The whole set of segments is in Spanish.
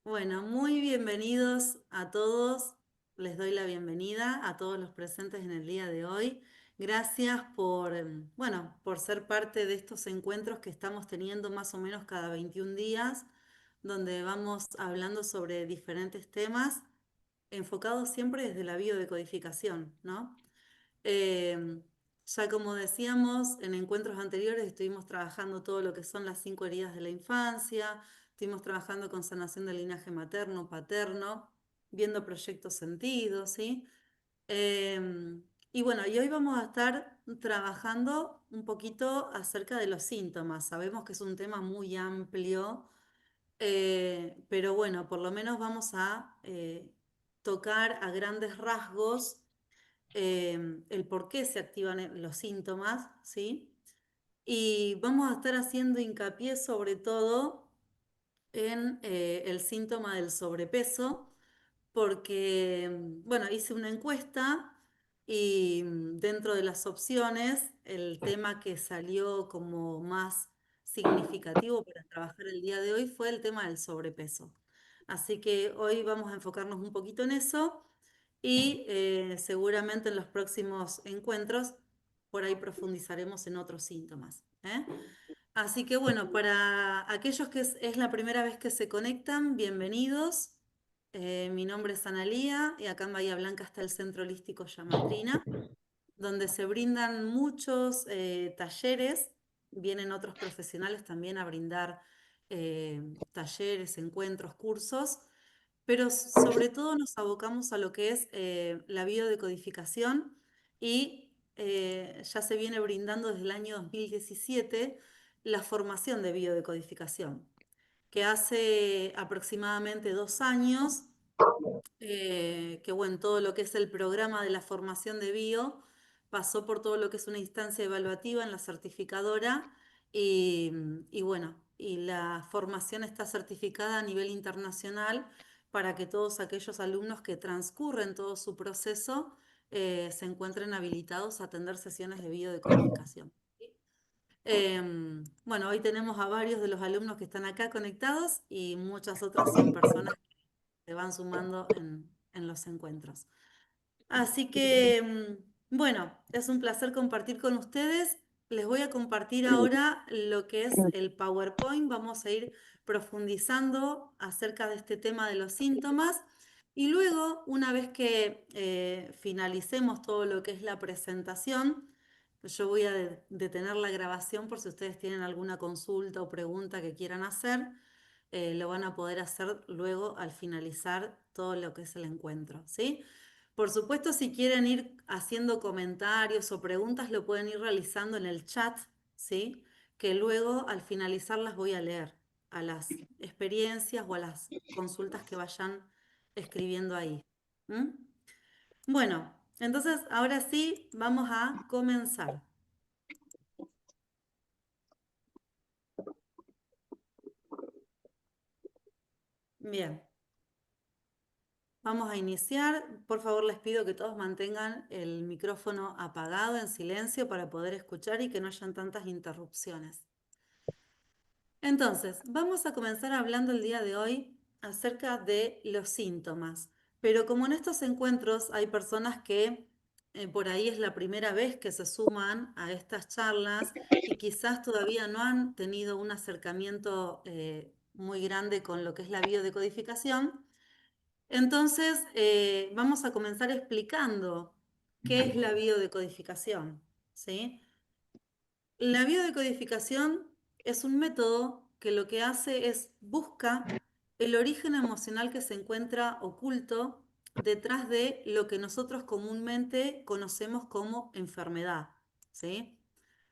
Bueno, muy bienvenidos a todos. Les doy la bienvenida a todos los presentes en el día de hoy. Gracias por, por ser parte de estos encuentros que estamos teniendo más o menos cada 21 días, donde vamos hablando sobre diferentes temas, enfocados siempre desde la biodecodificación, ¿no? Eh, ya como decíamos, en encuentros anteriores estuvimos trabajando todo lo que son las 5 heridas de la infancia, estuvimos trabajando con sanación del linaje materno, paterno, viendo proyectos sentidos, ¿sí? Y bueno, y hoy vamos a estar trabajando un poquito acerca de los síntomas. Sabemos que es un tema muy amplio, pero bueno, por lo menos vamos a tocar a grandes rasgos el por qué se activan los síntomas, ¿sí? Y vamos a estar haciendo hincapié sobre todo en el síntoma del sobrepeso, porque, bueno, hice una encuesta y dentro de las opciones, el tema que salió como más significativo para trabajar el día de hoy fue el tema del sobrepeso. Así que hoy vamos a enfocarnos un poquito en eso y seguramente en los próximos encuentros por ahí profundizaremos en otros síntomas, ¿eh? Así que bueno, para aquellos que es la primera vez que se conectan, bienvenidos. Mi nombre es Analía y acá en Bahía Blanca está el Centro Holístico Llamatrina, donde se brindan muchos talleres. Vienen otros profesionales también a brindar talleres, encuentros, cursos, pero sobre todo nos abocamos a lo que es la biodecodificación y ya se viene brindando desde el año 2017 la formación de biodecodificación, que hace aproximadamente 2 años que bueno, todo lo que es el programa de la formación de bio pasó por todo lo que es una instancia evaluativa en la certificadora y, y bueno, y la formación está certificada a nivel internacional para que todos aquellos alumnos que transcurren todo su proceso se encuentren habilitados a atender sesiones de biodecodificación. Bueno, hoy tenemos a varios de los alumnos que están acá conectados y muchas otras son personas se van sumando en los encuentros. Así que, bueno, es un placer compartir con ustedes. Les voy a compartir ahora lo que es el PowerPoint. Vamos a ir profundizando acerca de este tema de los síntomas. Y luego, una vez que finalicemos todo lo que es la presentación, yo voy a detener la grabación por si ustedes tienen alguna consulta o pregunta que quieran hacer. Lo van a poder hacer luego al finalizar todo lo que es el encuentro, ¿sí? Por supuesto, si quieren ir haciendo comentarios o preguntas, lo pueden ir realizando en el chat, ¿sí? Que luego al finalizar las voy a leer a las experiencias o a las consultas que vayan escribiendo ahí. ¿Mm? Bueno, entonces ahora sí vamos a comenzar. Bien. Vamos a iniciar. Por favor, les pido que todos mantengan el micrófono apagado en silencio para poder escuchar y que no hayan tantas interrupciones. Entonces, vamos a comenzar hablando el día de hoy acerca de los síntomas. Pero como en estos encuentros hay personas que por ahí es la primera vez que se suman a estas charlas y quizás todavía no han tenido un acercamiento muy grande con lo que es la biodecodificación, entonces, vamos a comenzar explicando qué es la biodecodificación, ¿sí? La biodecodificación es un método que lo que hace es busca el origen emocional que se encuentra oculto detrás de lo que nosotros comúnmente conocemos como enfermedad, ¿sí?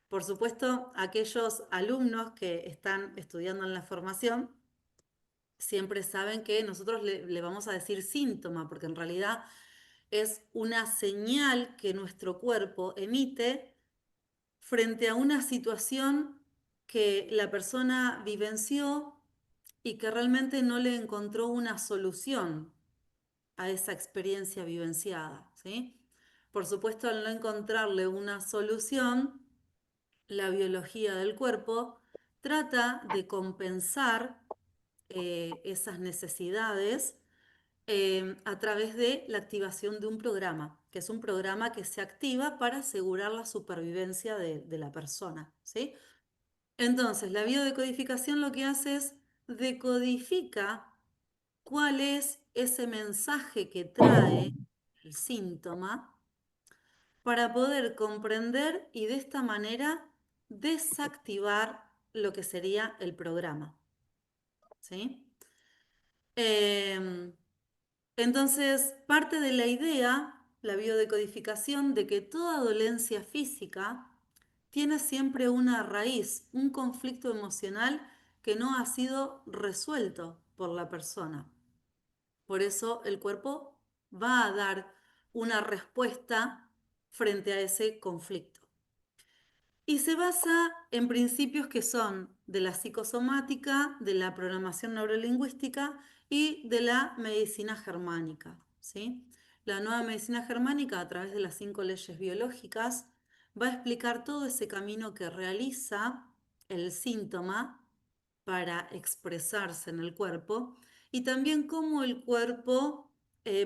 Por supuesto, aquellos alumnos que están estudiando en la formación siempre saben que nosotros le vamos a decir síntoma, porque en realidad es una señal que nuestro cuerpo emite frente a una situación que la persona vivenció y que realmente no le encontró una solución a esa experiencia vivenciada, ¿sí? Por supuesto, al no encontrarle una solución, la biología del cuerpo trata de compensar esas necesidades a través de la activación de un programa, que es un programa que se activa para asegurar la supervivencia de la persona, ¿sí? Entonces, la biodecodificación lo que hace es decodifica cuál es ese mensaje que trae el síntoma para poder comprender y de esta manera desactivar lo que sería el programa, ¿sí? Em, entonces, parte de la idea, la biodecodificación, de que toda dolencia física tiene siempre una raíz, un conflicto emocional que no ha sido resuelto por la persona. Por eso el cuerpo va a dar una respuesta frente a ese conflicto. Y se basa en principios que son de la psicosomática, de la programación neurolingüística y de la medicina germánica, ¿sí? La nueva medicina germánica, a través de las 5 leyes biológicas, va a explicar todo ese camino que realiza el síntoma para expresarse en el cuerpo y también cómo el cuerpo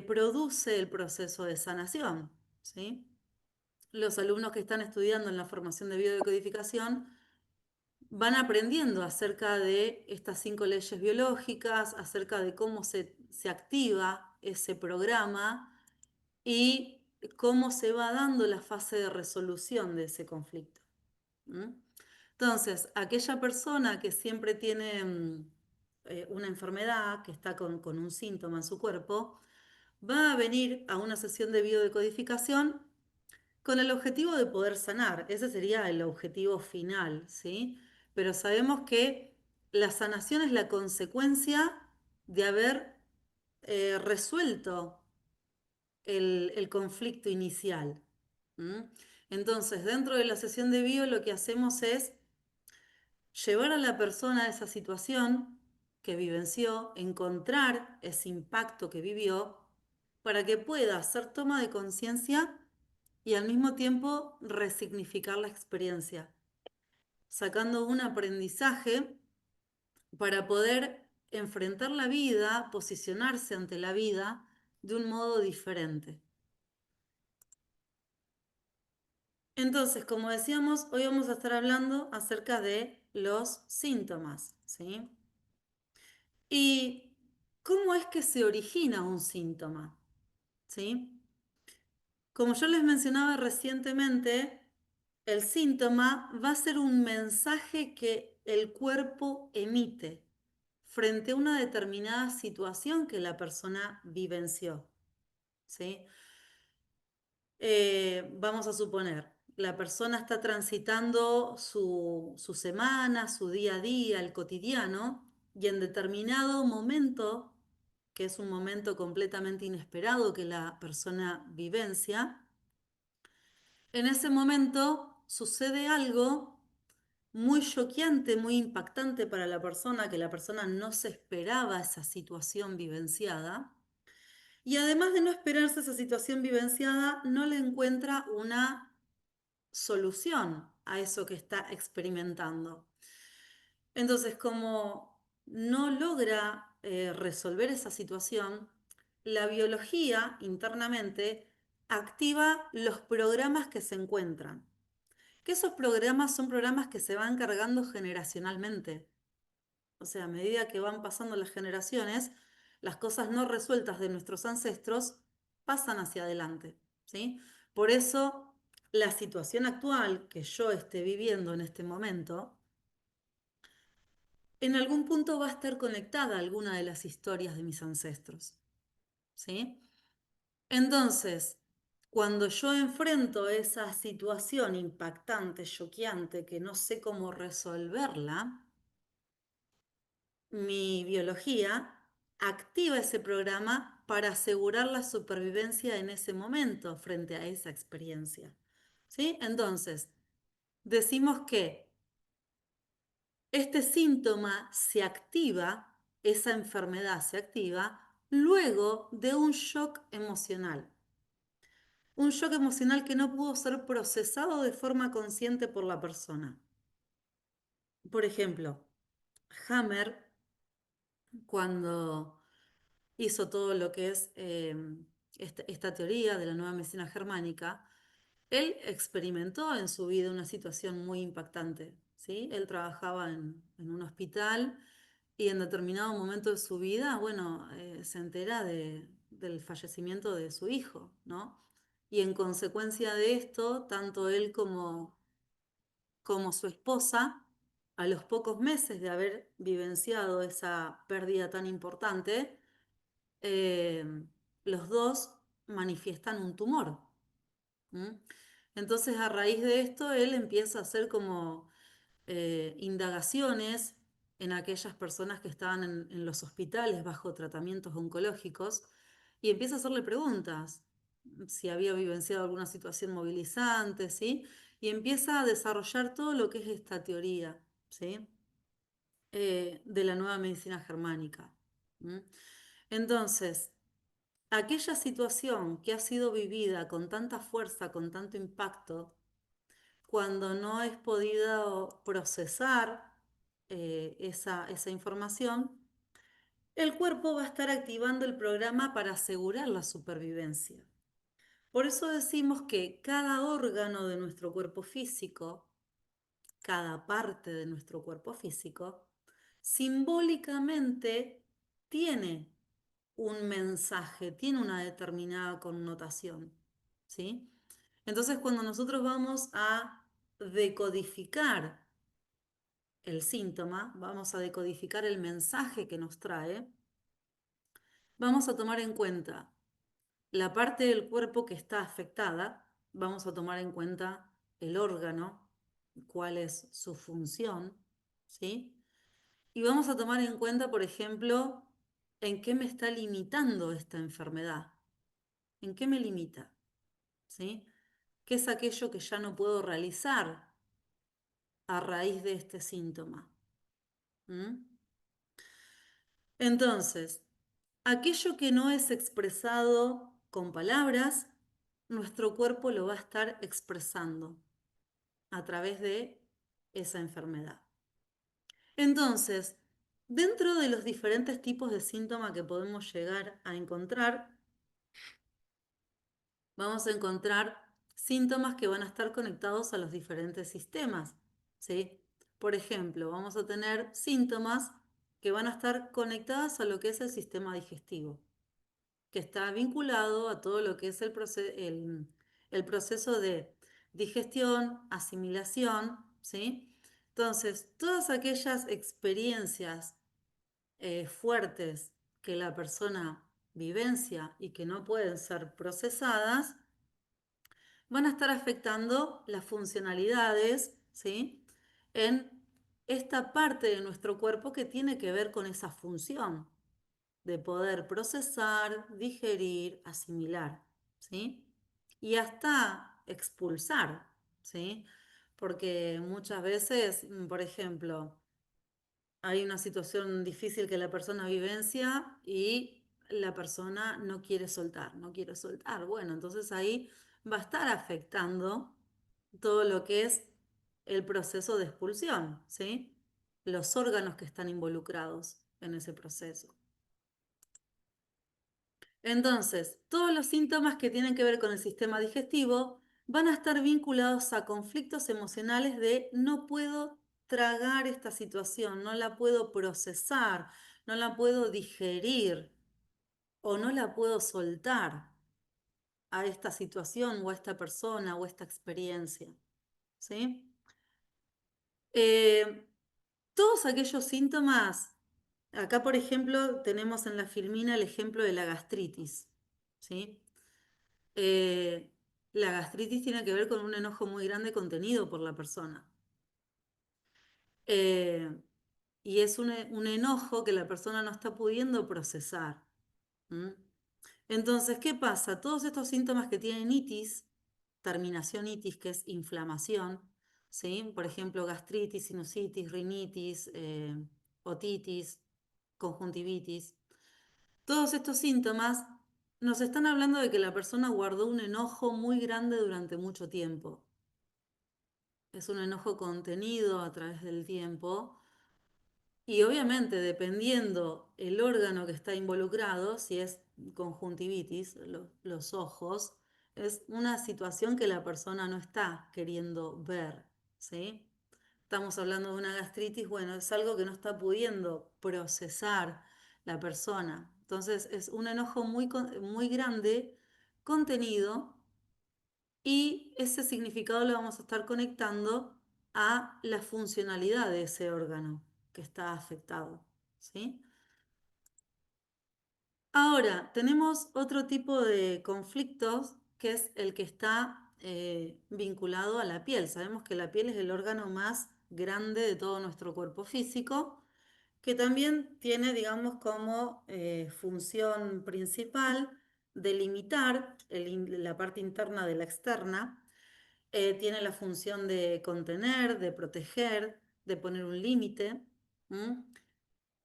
produce el proceso de sanación, ¿sí? Los alumnos que están estudiando en la formación de biodecodificación van aprendiendo acerca de estas 5 leyes biológicas, acerca de cómo se activa ese programa y cómo se va dando la fase de resolución de ese conflicto. ¿Mm? Entonces, aquella persona que siempre tiene una enfermedad, que está con un síntoma en su cuerpo, va a venir a una sesión de biodecodificación con el objetivo de poder sanar. Ese sería el objetivo final, ¿sí? Pero sabemos que la sanación es la consecuencia de haber resuelto el conflicto inicial. ¿Mm? Entonces, dentro de la sesión de bio lo que hacemos es llevar a la persona a esa situación que vivenció, encontrar ese impacto que vivió, para que pueda hacer toma de conciencia y al mismo tiempo resignificar la experiencia, sacando un aprendizaje para poder enfrentar la vida, posicionarse ante la vida de un modo diferente. Entonces, como decíamos, hoy vamos a estar hablando acerca de los síntomas, ¿sí? ¿Y cómo es que se origina un síntoma? ¿Sí? Como yo les mencionaba recientemente, el síntoma va a ser un mensaje que el cuerpo emite frente a una determinada situación que la persona vivenció. ¿Sí? Vamos a suponer, la persona está transitando su semana, su día a día, el cotidiano, y en determinado momento, que es un momento completamente inesperado que la persona vivencia, en ese momento sucede algo muy choqueante, muy impactante para la persona, que la persona no se esperaba esa situación vivenciada. Y además de no esperarse esa situación vivenciada, no le encuentra una solución a eso que está experimentando. Entonces, como no logra resolver esa situación, la biología internamente activa los programas que se encuentran. Que esos programas son programas que se van cargando generacionalmente. O sea, a medida que van pasando las generaciones, las cosas no resueltas de nuestros ancestros pasan hacia adelante, ¿sí? Por eso, la situación actual que yo esté viviendo en este momento, en algún punto va a estar conectada a alguna de las historias de mis ancestros, ¿sí? Entonces, cuando yo enfrento esa situación impactante, choqueante, que no sé cómo resolverla, mi biología activa ese programa para asegurar la supervivencia en ese momento frente a esa experiencia. ¿Sí? Entonces, decimos que este síntoma se activa, esa enfermedad se activa luego de un shock emocional. Un shock emocional que no pudo ser procesado de forma consciente por la persona. Por ejemplo, Hammer cuando hizo todo lo que es esta teoría de la nueva medicina germánica, él experimentó en su vida una situación muy impactante, ¿sí? Él trabajaba en un hospital y en determinado momento de su vida, bueno, se entera del fallecimiento de su hijo, ¿no? Y en consecuencia de esto, tanto él como su esposa, a los pocos meses de haber vivenciado esa pérdida tan importante, eh, los dos manifiestan un tumor. ¿M? Entonces, a raíz de esto, él empieza a hacer como indagaciones en aquellas personas que estaban en los hospitales bajo tratamientos oncológicos y empieza a hacerle preguntas si había vivenciado alguna situación movilizante, ¿sí? Y empieza a desarrollar todo lo que es esta teoría, ¿sí? De la nueva medicina germánica. ¿M? Entonces, aquella situación que ha sido vivida con tanta fuerza, con tanto impacto, cuando no es podido procesar esa información, el cuerpo va a estar activando el programa para asegurar la supervivencia. Por eso decimos que cada órgano de nuestro cuerpo físico, cada parte de nuestro cuerpo físico, simbólicamente tiene un mensaje, tiene una determinada connotación, ¿sí? Entonces, cuando nosotros vamos a decodificar el síntoma, vamos a decodificar el mensaje que nos trae, vamos a tomar en cuenta la parte del cuerpo que está afectada, vamos a tomar en cuenta el órgano, cuál es su función, ¿sí? Y vamos a tomar en cuenta, por ejemplo, en qué me está limitando esta enfermedad, en qué me limita, ¿sí? ¿Qué es aquello que ya no puedo realizar a raíz de este síntoma? ¿Mm? Entonces, aquello que no es expresado con palabras, nuestro cuerpo lo va a estar expresando a través de esa enfermedad. Entonces, dentro de los diferentes tipos de síntomas que podemos llegar a encontrar, vamos a encontrar síntomas que van a estar conectados a los diferentes sistemas, ¿sí? Por ejemplo, vamos a tener síntomas que van a estar conectados a lo que es el sistema digestivo, que está vinculado a todo lo que es el proceso de digestión, asimilación, ¿sí? Entonces, todas aquellas experiencias fuertes que la persona vivencia y que no pueden ser procesadas, van a estar afectando las funcionalidades, ¿sí? En esta parte de nuestro cuerpo que tiene que ver con esa función de poder procesar, digerir, asimilar, ¿sí? Y hasta expulsar, ¿sí? Porque muchas veces, por ejemplo, hay una situación difícil que la persona vivencia y la persona no quiere soltar, no quiere soltar. Bueno, entonces ahí va a estar afectando todo lo que es el proceso de expulsión, ¿sí? Los órganos que están involucrados en ese proceso. Entonces, todos los síntomas que tienen que ver con el sistema digestivo van a estar vinculados a conflictos emocionales de no puedo tragar esta situación, no la puedo procesar, no la puedo digerir o no la puedo soltar a esta situación o a esta persona o a esta experiencia. ¿Sí? Eh, todos aquellos síntomas, acá por ejemplo tenemos en la filmina el ejemplo de la gastritis. ¿Sí? Eh, la gastritis tiene que ver con un enojo muy grande contenido por la persona. Eh, y es un enojo que la persona no está pudiendo procesar. ¿Mm? Entonces, ¿qué pasa? Todos estos síntomas que tienen itis, terminación itis, que es inflamación, ¿sí? Por ejemplo, gastritis, sinusitis, rinitis, otitis, conjuntivitis. Todos estos síntomas nos están hablando de que la persona guardó un enojo muy grande durante mucho tiempo. Es un enojo contenido a través del tiempo Y obviamente, dependiendo el órgano que está involucrado, si es conjuntivitis, los ojos, es una situación que la persona no está queriendo ver, ¿sí? Estamos hablando de una gastritis, bueno, es algo que no está pudiendo procesar la persona. Entonces es un enojo muy grande, contenido, y ese significado lo vamos a estar conectando a la funcionalidad de ese órgano que está afectado, ¿sí? Ahora, tenemos otro tipo de conflictos que es el que está vinculado a la piel. Sabemos que la piel es el órgano más grande de todo nuestro cuerpo físico, que también tiene, digamos, como función principal delimitar la parte interna de la externa. Tiene la función de contener, de proteger, de poner un límite. ¿M?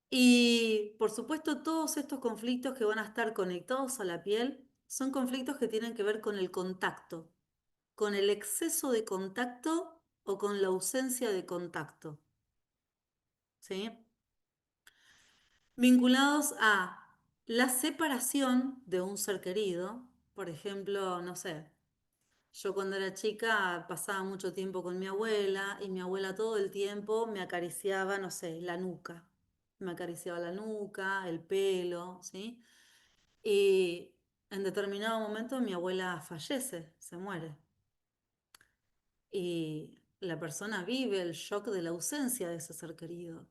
Y por supuesto, todos estos conflictos que van a estar conectados a la piel son conflictos que tienen que ver con el contacto, con el exceso de contacto o con la ausencia de contacto, ¿sí? Vinculados a la separación de un ser querido, por ejemplo, no sé, yo cuando era chica pasaba mucho tiempo con mi abuela y mi abuela todo el tiempo me acariciaba, no sé, la nuca. Me acariciaba la nuca, el pelo, ¿sí? Y en determinado momento mi abuela fallece, se muere. Y la persona vive el shock de la ausencia de ese ser querido.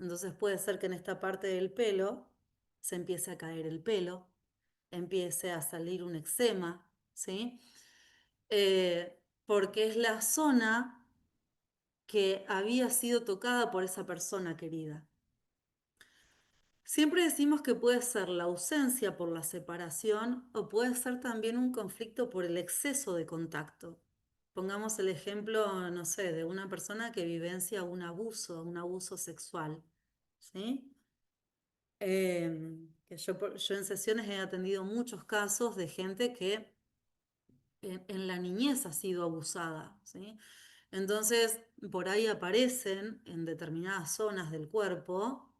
Entonces puede ser que en esta parte del pelo se empiece a caer el pelo, empiece a salir un eczema, ¿sí? Porque es la zona que había sido tocada por esa persona querida. Siempre decimos que puede ser la ausencia por la separación o puede ser también un conflicto por el exceso de contacto. Pongamos el ejemplo, no sé, de una persona que vivencia un abuso sexual, ¿sí? Que yo en sesiones he atendido muchos casos de gente que en la niñez ha sido abusada, ¿sí? Entonces, por ahí aparecen en determinadas zonas del cuerpo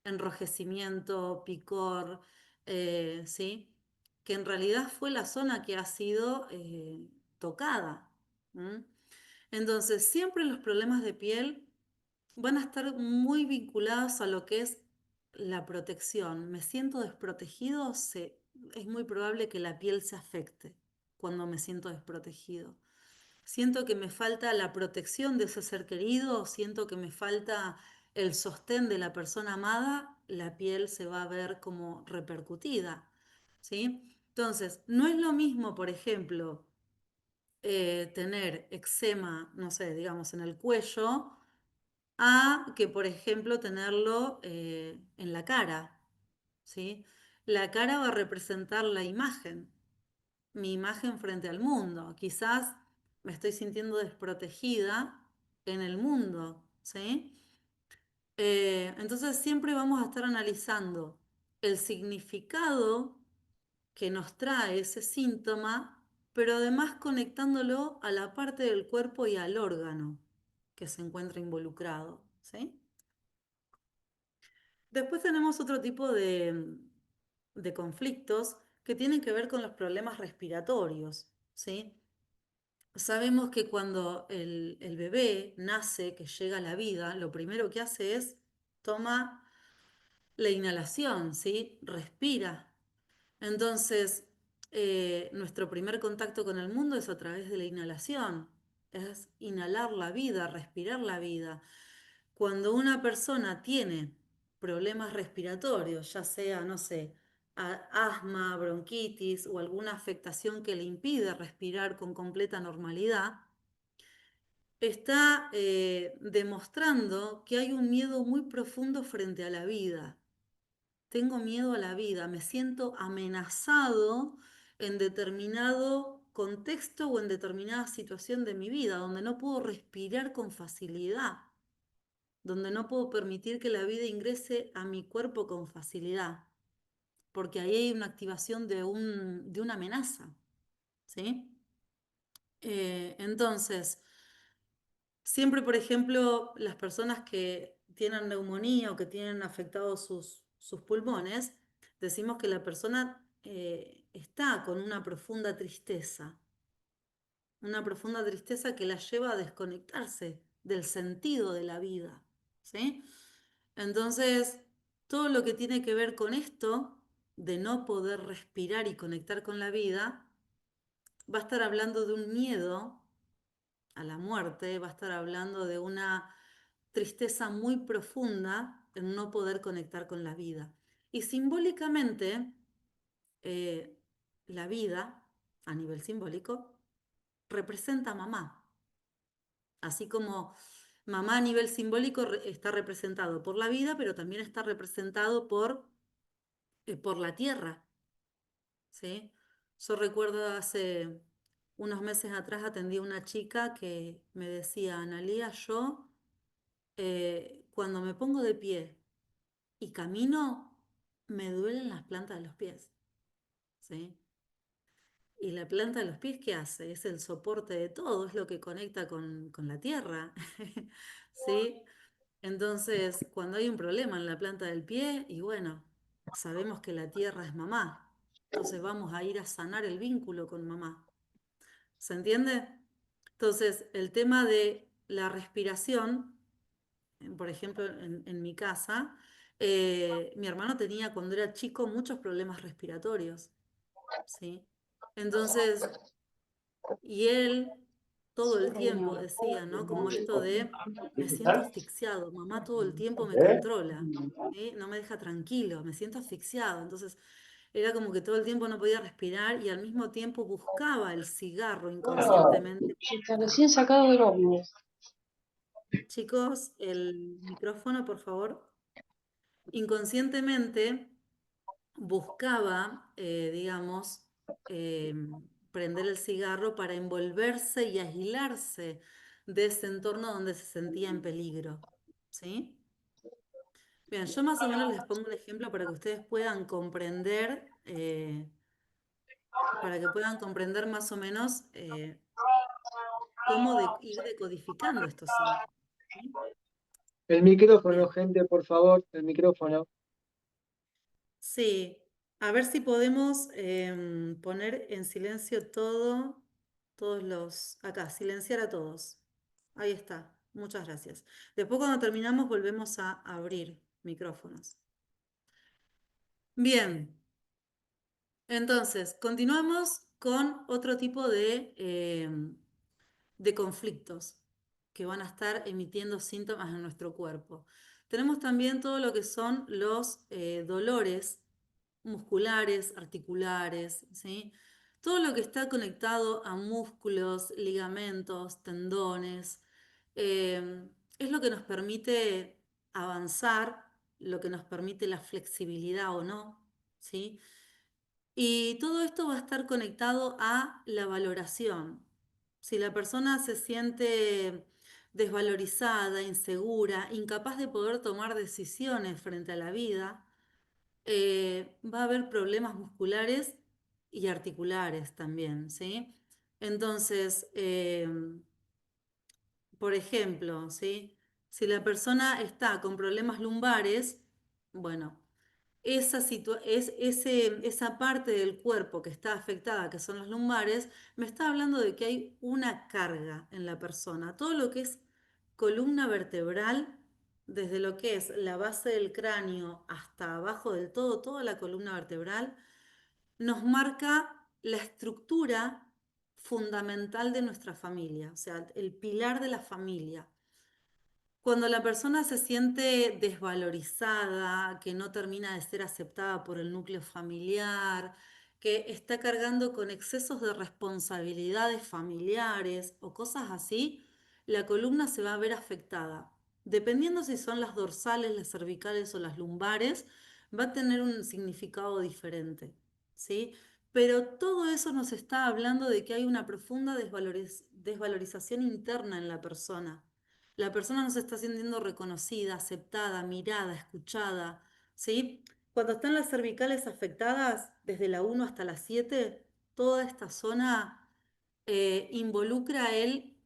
enrojecimiento, picor, ¿sí? Que en realidad fue la zona que ha sido tocada. ¿M? Entonces, siempre los problemas de piel van a estar muy vinculados a lo que es la protección. Me siento desprotegido, es muy probable que la piel se afecte cuando me siento desprotegido. Siento que me falta la protección de ese ser querido, siento que me falta el sostén de la persona amada, la piel se va a ver como repercutida, ¿sí? Entonces, no es lo mismo, por ejemplo, tener eczema, no sé, digamos, en el cuello, a que, por ejemplo, tenerlo en la cara, ¿sí? La cara va a representar la imagen, mi imagen frente al mundo. Quizás me estoy sintiendo desprotegida en el mundo, ¿sí? Entonces siempre vamos a estar analizando el significado que nos trae ese síntoma, pero además conectándolo a la parte del cuerpo y al órgano que se encuentra involucrado, ¿sí? Después tenemos otro tipo de conflictos que tienen que ver con los problemas respiratorios, ¿sí? Sabemos que cuando el bebé nace, que llega a la vida, lo primero que hace es toma la inhalación, ¿sí? Respira. Entonces, nuestro primer contacto con el mundo es a través de la inhalación, es inhalar la vida, respirar la vida. Cuando una persona tiene problemas respiratorios, ya sea, no sé, asma, bronquitis o alguna afectación que le impide respirar con completa normalidad, está demostrando que hay un miedo muy profundo frente a la vida. Tengo miedo a la vida, me siento amenazado en determinado contexto o en determinada situación de mi vida, donde no puedo respirar con facilidad, donde no puedo permitir que la vida ingrese a mi cuerpo con facilidad, porque ahí hay una activación de una amenaza, ¿sí? Entonces, siempre, por ejemplo, las personas que tienen neumonía o que tienen afectados sus pulmones, decimos que la persona está con una profunda tristeza que la lleva a desconectarse del sentido de la vida, ¿sí? Entonces, todo lo que tiene que ver con esto, de no poder respirar y conectar con la vida, va a estar hablando de un miedo a la muerte, va a estar hablando de una tristeza muy profunda en no poder conectar con la vida. Y simbólicamente, eh, la vida, a nivel simbólico, representa a mamá. Así como mamá a nivel simbólico está representado por la vida, pero también está representado por la tierra, ¿sí? Yo recuerdo hace unos meses atrás atendí a una chica que me decía, Analía, yo cuando me pongo de pie y camino, me duelen las plantas de los pies, ¿sí? Y la planta de los pies, ¿qué hace? Es el soporte de todo, es lo que conecta con la tierra, ¿sí? Entonces, cuando hay un problema en la planta del pie, y bueno, sabemos que la tierra es mamá, entonces vamos a ir a sanar el vínculo con mamá. ¿Se entiende? Entonces, el tema de la respiración, por ejemplo, en mi casa, mi hermano tenía cuando era chico muchos problemas respiratorios, ¿sí? Entonces, y él todo el tiempo decía, ¿no? Como esto de, me siento asfixiado, mamá todo el tiempo me controla, ¿sí? No me deja tranquilo, me siento asfixiado. Entonces, era como que todo el tiempo no podía respirar y al mismo tiempo buscaba el cigarro inconscientemente. Está recién sacado del horno. Chicos, el micrófono, por favor. Inconscientemente buscaba, digamos, eh, prender el cigarro para envolverse y aislarse de ese entorno donde se sentía en peligro. ¿Sí? Bien, yo más o menos les pongo un ejemplo para que ustedes puedan comprender, para que puedan comprender más o menos cómo ir decodificando estos síntomas. ¿Sí? El micrófono, Bien. gente, por favor, el micrófono. Sí, a ver si podemos poner en silencio acá, silenciar a todos. Ahí está, muchas gracias. Después cuando terminamos volvemos a abrir micrófonos. Bien, entonces continuamos con otro tipo de conflictos que van a estar emitiendo síntomas en nuestro cuerpo. Tenemos también todo lo que son los dolores musculares, articulares, ¿sí? Todo lo que está conectado a músculos, ligamentos, tendones, es lo que nos permite avanzar, lo que nos permite la flexibilidad o no, ¿sí? Y todo esto va a estar conectado a la valoración. Si la persona se siente desvalorizada, insegura, incapaz de poder tomar decisiones frente a la vida, va a haber problemas musculares y articulares también, ¿sí? Entonces, por ejemplo, ¿sí? Si la persona está con problemas lumbares, bueno, esa parte del cuerpo que está afectada, que son los lumbares, me está hablando de que hay una carga en la persona. Todo lo que es columna vertebral, desde lo que es la base del cráneo hasta abajo del todo, toda la columna vertebral, nos marca la estructura fundamental de nuestra familia, o sea, el pilar de la familia. Cuando la persona se siente desvalorizada, que no termina de ser aceptada por el núcleo familiar, que está cargando con excesos de responsabilidades familiares o cosas así, la columna se va a ver afectada. Dependiendo si son las dorsales, las cervicales o las lumbares, va a tener un significado diferente, ¿sí? Pero todo eso nos está hablando de que hay una profunda desvalorización interna en la persona. La persona no se está sintiendo reconocida, aceptada, mirada, escuchada, ¿sí? Cuando están las cervicales afectadas, desde la 1 hasta la 7, toda esta zona involucra el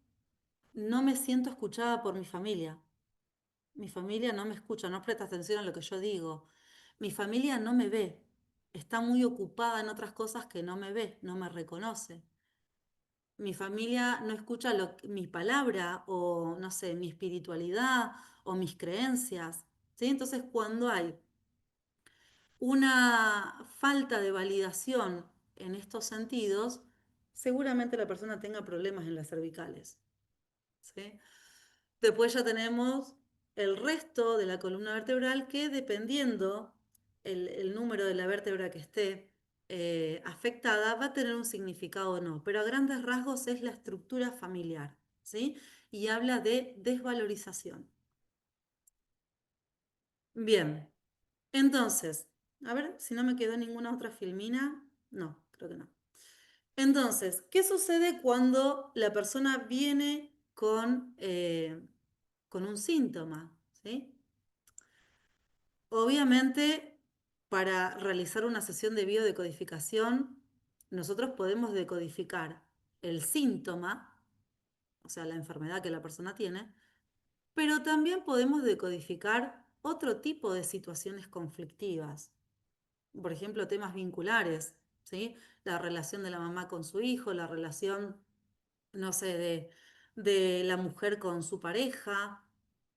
no me siento escuchada por mi familia. Mi familia no me escucha, no presta atención a lo que yo digo. Mi familia no me ve. Está muy ocupada en otras cosas que no me ve, no me reconoce. Mi familia no escucha mi palabra o, no sé, mi espiritualidad o mis creencias. ¿Sí? Entonces, cuando hay una falta de validación en estos sentidos, seguramente la persona tenga problemas en las cervicales. ¿Sí? Después ya tenemos el resto de la columna vertebral que dependiendo el número de la vértebra que esté afectada va a tener un significado o no, pero a grandes rasgos es la estructura familiar, ¿sí? Y habla de desvalorización. Bien, entonces, a ver si no me quedó ninguna otra filmina. No, creo que no. Entonces, ¿qué sucede cuando la persona viene con un síntoma? ¿Sí? Obviamente, para realizar una sesión de biodecodificación, nosotros podemos decodificar el síntoma, o sea, la enfermedad que la persona tiene, pero también podemos decodificar otro tipo de situaciones conflictivas. Por ejemplo, temas vinculares, ¿sí? La relación de la mamá con su hijo, la relación, no sé, de la mujer con su pareja,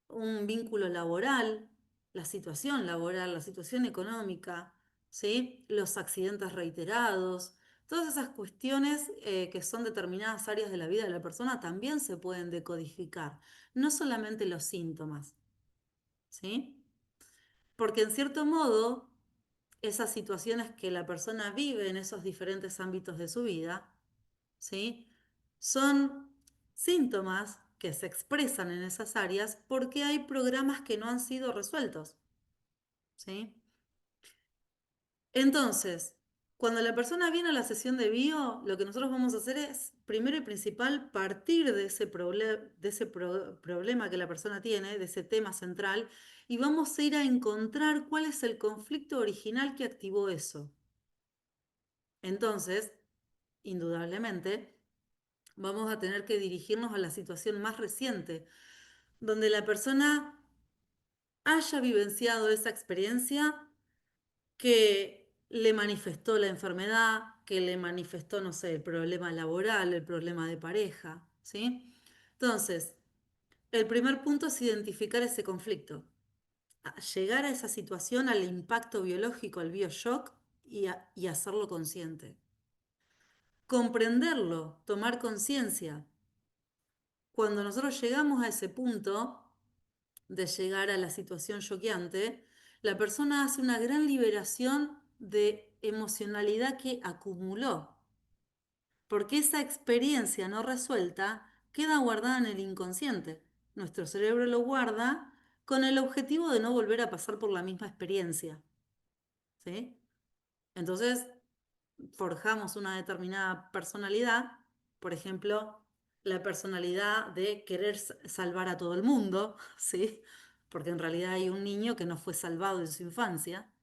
un vínculo laboral, la situación laboral, la situación económica, ¿sí? Los accidentes reiterados, todas esas cuestiones que son determinadas áreas de la vida de la persona también se pueden decodificar, no solamente los síntomas, ¿sí? Porque en cierto modo, esas situaciones que la persona vive en esos diferentes ámbitos de su vida, ¿sí? Son síntomas que se expresan en esas áreas porque hay programas que no han sido resueltos, ¿sí? Entonces, cuando la persona viene a la sesión de bio, lo que nosotros vamos a hacer es, primero y principal, partir de ese problema que la persona tiene, de ese tema central, y vamos a ir a encontrar cuál es el conflicto original que activó eso. Entonces, indudablemente, vamos a tener que dirigirnos a la situación más reciente, donde la persona haya vivenciado esa experiencia que le manifestó la enfermedad, que le manifestó, no sé, el problema laboral, el problema de pareja, ¿sí? Entonces, el primer punto es identificar ese conflicto, llegar a esa situación, al impacto biológico, al bioshock y hacerlo consciente. Comprenderlo, tomar conciencia. Cuando nosotros llegamos a ese punto de llegar a la situación choqueante, la persona hace una gran liberación de emocionalidad que acumuló, porque esa experiencia no resuelta queda guardada en el inconsciente. Nuestro cerebro lo guarda con el objetivo de no volver a pasar por la misma experiencia, ¿sí? Entonces, forjamos una determinada personalidad, por ejemplo, la personalidad de querer salvar a todo el mundo, ¿sí? Porque en realidad hay un niño que no fue salvado en su infancia.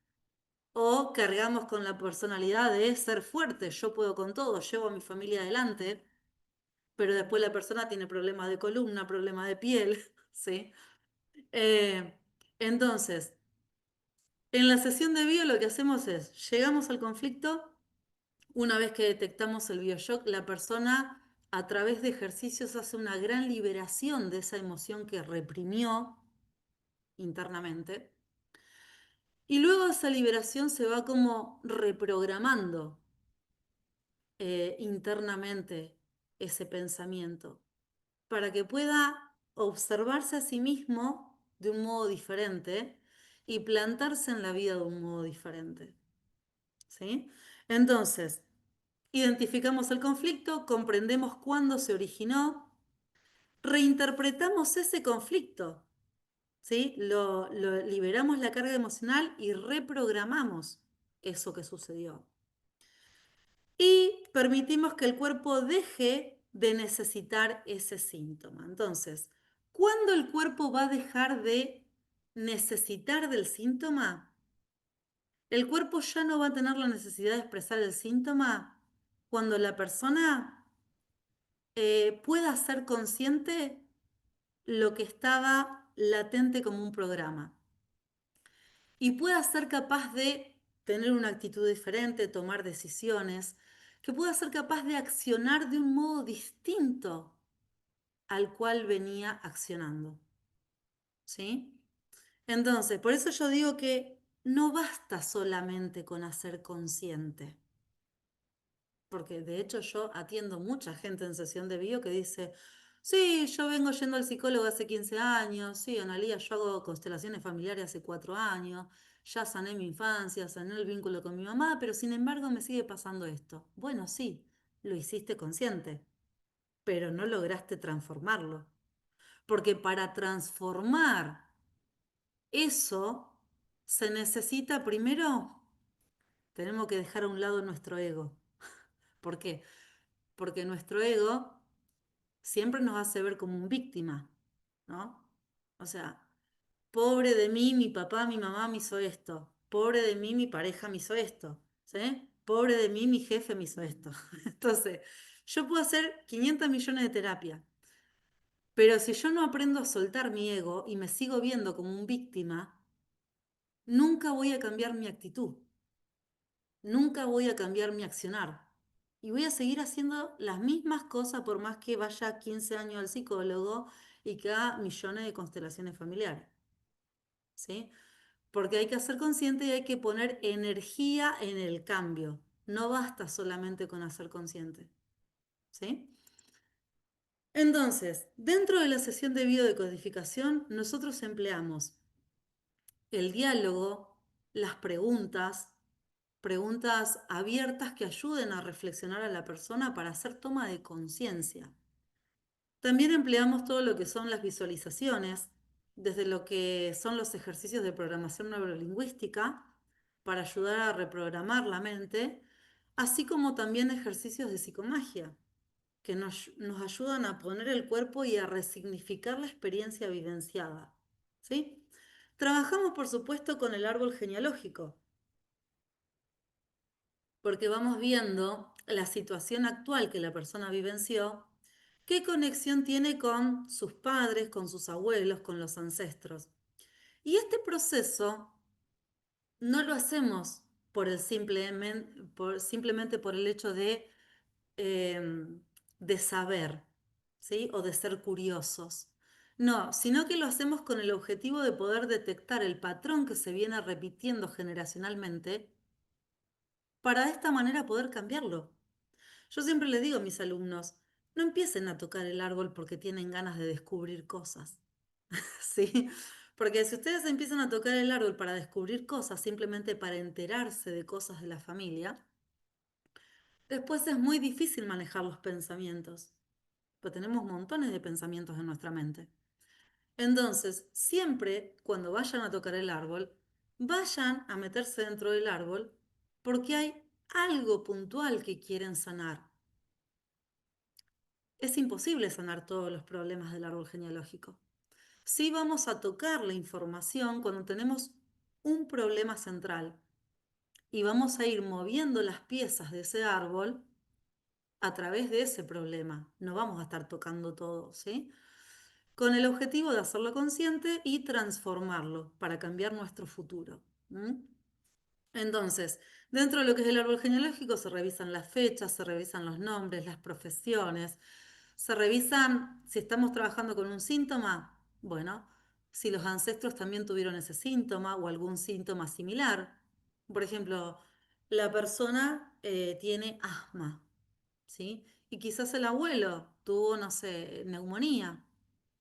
O cargamos con la personalidad de ser fuerte, yo puedo con todo, llevo a mi familia adelante, pero después la persona tiene problemas de columna, problemas de piel, ¿sí? Eh, entonces, en la sesión de bio lo que hacemos es, llegamos al conflicto. Una vez que detectamos el bioshock, la persona a través de ejercicios hace una gran liberación de esa emoción que reprimió internamente. Y luego esa liberación se va como reprogramando internamente ese pensamiento para que pueda observarse a sí mismo de un modo diferente y plantarse en la vida de un modo diferente. ¿Sí? Entonces, identificamos el conflicto, comprendemos cuándo se originó, reinterpretamos ese conflicto, ¿sí? Liberamos la carga emocional y reprogramamos eso que sucedió. Y permitimos que el cuerpo deje de necesitar ese síntoma. Entonces, ¿cuándo el cuerpo va a dejar de necesitar del síntoma? El cuerpo ya no va a tener la necesidad de expresar el síntoma cuando la persona pueda ser consciente lo que estaba latente como un programa y pueda ser capaz de tener una actitud diferente, tomar decisiones, que pueda ser capaz de accionar de un modo distinto al cual venía accionando. ¿Sí? Entonces, por eso yo digo que no basta solamente con hacer consciente. Porque de hecho yo atiendo mucha gente en sesión de bio que dice, sí, yo vengo yendo al psicólogo hace 15 años, sí, Analía, yo hago constelaciones familiares hace 4 años, ya sané mi infancia, sané el vínculo con mi mamá, pero sin embargo me sigue pasando esto. Bueno, sí, lo hiciste consciente, pero no lograste transformarlo. Porque para transformar eso se necesita primero, tenemos que dejar a un lado nuestro ego. ¿Por qué? Porque nuestro ego siempre nos hace ver como un víctima, ¿no? O sea, pobre de mí, mi papá, mi mamá me hizo esto. Pobre de mí, mi pareja me hizo esto. ¿Sí? Pobre de mí, mi jefe me hizo esto. Entonces, yo puedo hacer 500 millones de terapia, pero si yo no aprendo a soltar mi ego y me sigo viendo como un víctima, nunca voy a cambiar mi actitud. Nunca voy a cambiar mi accionar. Y voy a seguir haciendo las mismas cosas por más que vaya 15 años al psicólogo y que haga millones de constelaciones familiares. ¿Sí? Porque hay que ser consciente y hay que poner energía en el cambio. No basta solamente con hacer consciente. ¿Sí? Entonces, dentro de la sesión de biodecodificación, nosotros empleamos el diálogo, las preguntas, preguntas abiertas que ayuden a reflexionar a la persona para hacer toma de conciencia. También empleamos todo lo que son las visualizaciones, desde lo que son los ejercicios de programación neurolingüística para ayudar a reprogramar la mente, así como también ejercicios de psicomagia que nos ayudan a poner el cuerpo y a resignificar la experiencia vivenciada. ¿Sí? Trabajamos, por supuesto, con el árbol genealógico, porque vamos viendo la situación actual que la persona vivenció, qué conexión tiene con sus padres, con sus abuelos, con los ancestros. Y este proceso no lo hacemos simplemente por el hecho eh, de saber, ¿sí? O de ser curiosos. No, sino que lo hacemos con el objetivo de poder detectar el patrón que se viene repitiendo generacionalmente para de esta manera poder cambiarlo. Yo siempre les digo a mis alumnos, no empiecen a tocar el árbol porque tienen ganas de descubrir cosas, ¿sí? Porque si ustedes empiezan a tocar el árbol para descubrir cosas, simplemente para enterarse de cosas de la familia, después es muy difícil manejar los pensamientos, pues tenemos montones de pensamientos en nuestra mente. Entonces, siempre cuando vayan a tocar el árbol, vayan a meterse dentro del árbol porque hay algo puntual que quieren sanar. Es imposible sanar todos los problemas del árbol genealógico. Sí vamos a tocar la información cuando tenemos un problema central y vamos a ir moviendo las piezas de ese árbol a través de ese problema. No vamos a estar tocando todo, ¿sí? Con el objetivo de hacerlo consciente y transformarlo para cambiar nuestro futuro. ¿Mm? Entonces, dentro de lo que es el árbol genealógico se revisan las fechas, se revisan los nombres, las profesiones, se revisan si estamos trabajando con un síntoma, bueno, si los ancestros también tuvieron ese síntoma o algún síntoma similar. Por ejemplo, la persona tiene asma, ¿sí? Y quizás el abuelo tuvo, no sé, neumonía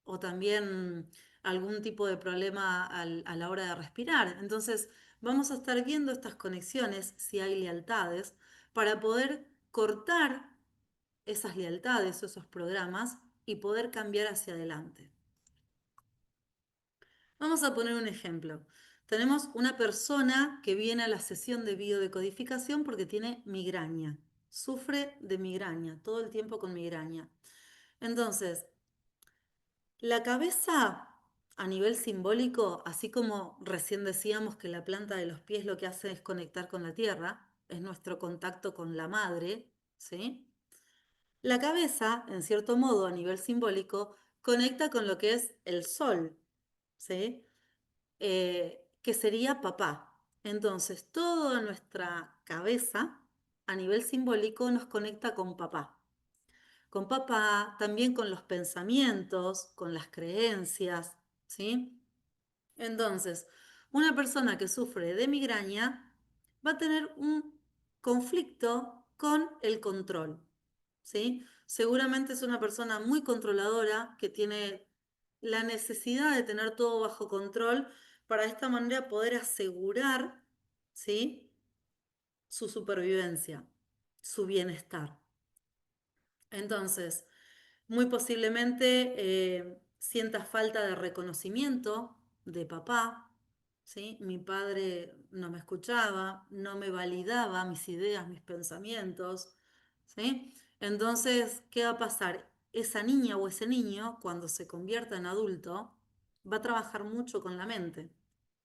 o también algún tipo de problema a la hora de respirar. Entonces, vamos a estar viendo estas conexiones, si hay lealtades, para poder cortar esas lealtades o esos programas y poder cambiar hacia adelante. Vamos a poner un ejemplo. Tenemos una persona que viene a la sesión de biodecodificación porque tiene migraña. Sufre de migraña, todo el tiempo con migraña. Entonces, la cabeza a nivel simbólico, así como recién decíamos que la planta de los pies lo que hace es conectar con la tierra, es nuestro contacto con la madre, ¿sí? La cabeza, en cierto modo, a nivel simbólico, conecta con lo que es el sol, ¿sí? Que sería papá. Entonces, toda nuestra cabeza, a nivel simbólico, nos conecta con papá. Con papá, también con los pensamientos, con las creencias, ¿sí? Entonces, una persona que sufre de migraña va a tener un conflicto con el control, ¿sí? Seguramente es una persona muy controladora que tiene la necesidad de tener todo bajo control para de esta manera poder asegurar, ¿sí? Su supervivencia, su bienestar. Entonces, muy posiblemente sienta falta de reconocimiento de papá, ¿sí? Mi padre no me escuchaba, no me validaba mis ideas, mis pensamientos, ¿sí? Entonces, ¿qué va a pasar? Esa niña o ese niño, cuando se convierta en adulto, va a trabajar mucho con la mente,